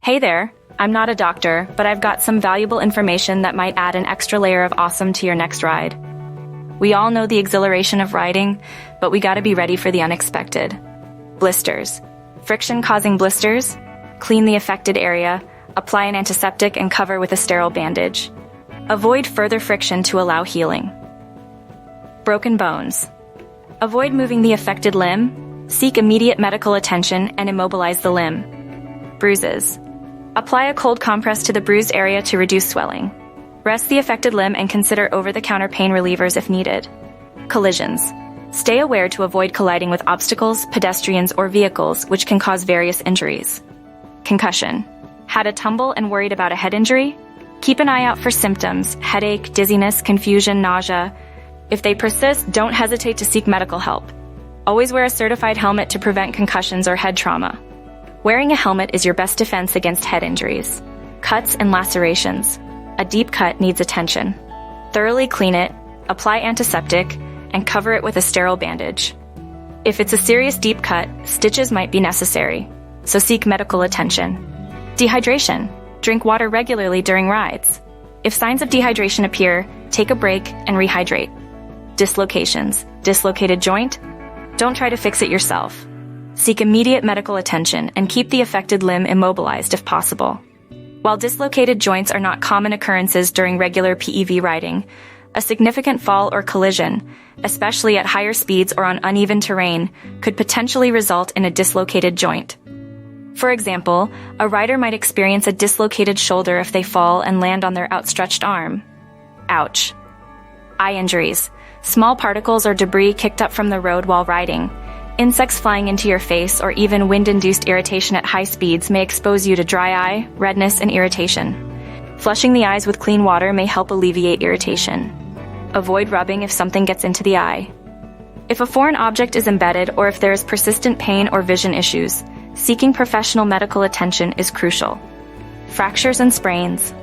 Hey there, I'm not a doctor, but I've got some valuable information that might add an extra layer of awesome to your next ride. We all know the exhilaration of riding, but we gotta be ready for the unexpected. Blisters. Friction causing blisters? Clean the affected area, apply an antiseptic and cover with a sterile bandage. Avoid further friction to allow healing. Broken bones. Avoid moving the affected limb, seek immediate medical attention and immobilize the limb. Bruises. Apply a cold compress to the bruised area to reduce swelling. Rest the affected limb and consider over-the-counter pain relievers if needed. Collisions. Stay aware to avoid colliding with obstacles, pedestrians, or vehicles, which can cause various injuries. Concussion. Had a tumble and worried about a head injury? Keep an eye out for symptoms: headache, dizziness, confusion, nausea. If they persist, don't hesitate to seek medical help. Always wear a certified helmet to prevent concussions or head trauma. Wearing a helmet is your best defense against head injuries. Cuts and lacerations. A deep cut needs attention. Thoroughly clean it, apply antiseptic, and cover it with a sterile bandage. If it's a serious deep cut, stitches might be necessary, so seek medical attention. Dehydration. Drink water regularly during rides. If signs of dehydration appear, take a break and rehydrate. Dislocations. Dislocated joint? Don't try to fix it yourself. Seek immediate medical attention and keep the affected limb immobilized if possible. While dislocated joints are not common occurrences during regular PEV riding, a significant fall or collision, especially at higher speeds or on uneven terrain, could potentially result in a dislocated joint. For example, a rider might experience a dislocated shoulder if they fall and land on their outstretched arm. Ouch. Eye injuries. Small particles or debris kicked up from the road while riding. Insects flying into your face or even wind-induced irritation at high speeds may expose you to dry eye, redness, and irritation. Flushing the eyes with clean water may help alleviate irritation. Avoid rubbing if something gets into the eye. If a foreign object is embedded or if there is persistent pain or vision issues, seeking professional medical attention is crucial. Fractures and sprains.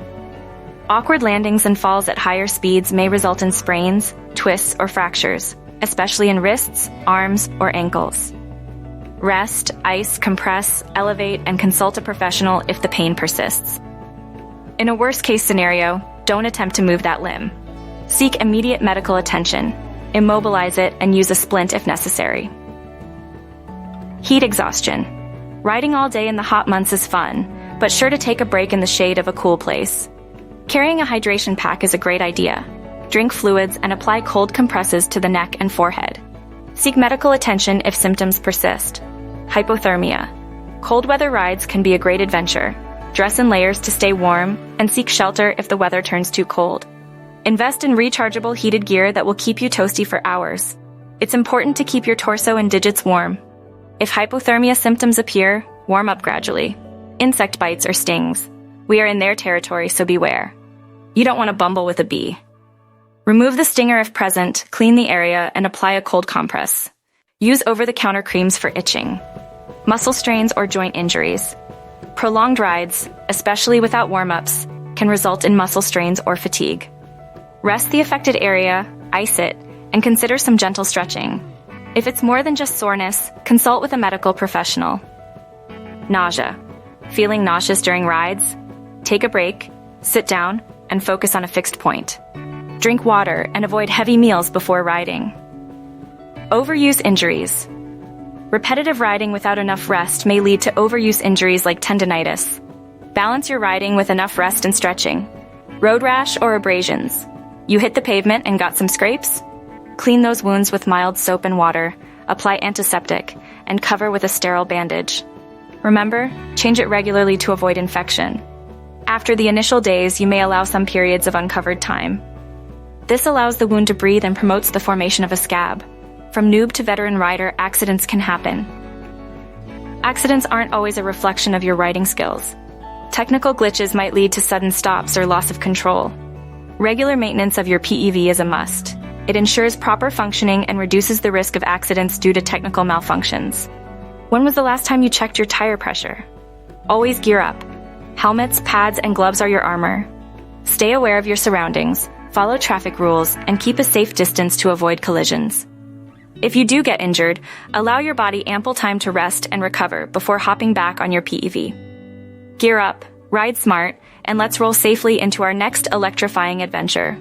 Awkward landings and falls at higher speeds may result in sprains, twists, or fractures, especially in wrists, arms, or ankles. Rest, ice, compress, elevate, and consult a professional if the pain persists. In a worst-case scenario, don't attempt to move that limb. Seek immediate medical attention, immobilize it, and use a splint if necessary. Heat exhaustion. Riding all day in the hot months is fun, but sure to take a break in the shade of a cool place. Carrying a hydration pack is a great idea. Drink fluids and apply cold compresses to the neck and forehead. Seek medical attention if symptoms persist. Hypothermia. Cold weather rides can be a great adventure. Dress in layers to stay warm and seek shelter if the weather turns too cold. Invest in rechargeable heated gear that will keep you toasty for hours. It's important to keep your torso and digits warm. If hypothermia symptoms appear, warm up gradually. Insect bites or stings. We are in their territory, so beware. You don't want to bumble with a bee. Remove the stinger if present, clean the area, and apply a cold compress. Use over-the-counter creams for itching. Muscle strains or joint injuries. Prolonged rides, especially without warm-ups, can result in muscle strains or fatigue. Rest the affected area, ice it, and consider some gentle stretching. If it's more than just soreness, consult with a medical professional. Nausea. Feeling nauseous during rides? Take a break, sit down, and focus on a fixed point. Drink water and avoid heavy meals before riding. Overuse injuries. Repetitive riding without enough rest may lead to overuse injuries like tendinitis. Balance your riding with enough rest and stretching. Road rash or abrasions. You hit the pavement and got some scrapes? Clean those wounds with mild soap and water, apply antiseptic, and cover with a sterile bandage. Remember, change it regularly to avoid infection. After the initial days, you may allow some periods of uncovered time. This allows the wound to breathe and promotes the formation of a scab. From noob to veteran rider, accidents can happen. Accidents aren't always a reflection of your riding skills. Technical glitches might lead to sudden stops or loss of control. Regular maintenance of your PEV is a must. It ensures proper functioning and reduces the risk of accidents due to technical malfunctions. When was the last time you checked your tire pressure? Always gear up. Helmets, pads, and gloves are your armor. Stay aware of your surroundings, follow traffic rules, and keep a safe distance to avoid collisions. If you do get injured, allow your body ample time to rest and recover before hopping back on your PEV. Gear up, ride smart, and let's roll safely into our next electrifying adventure.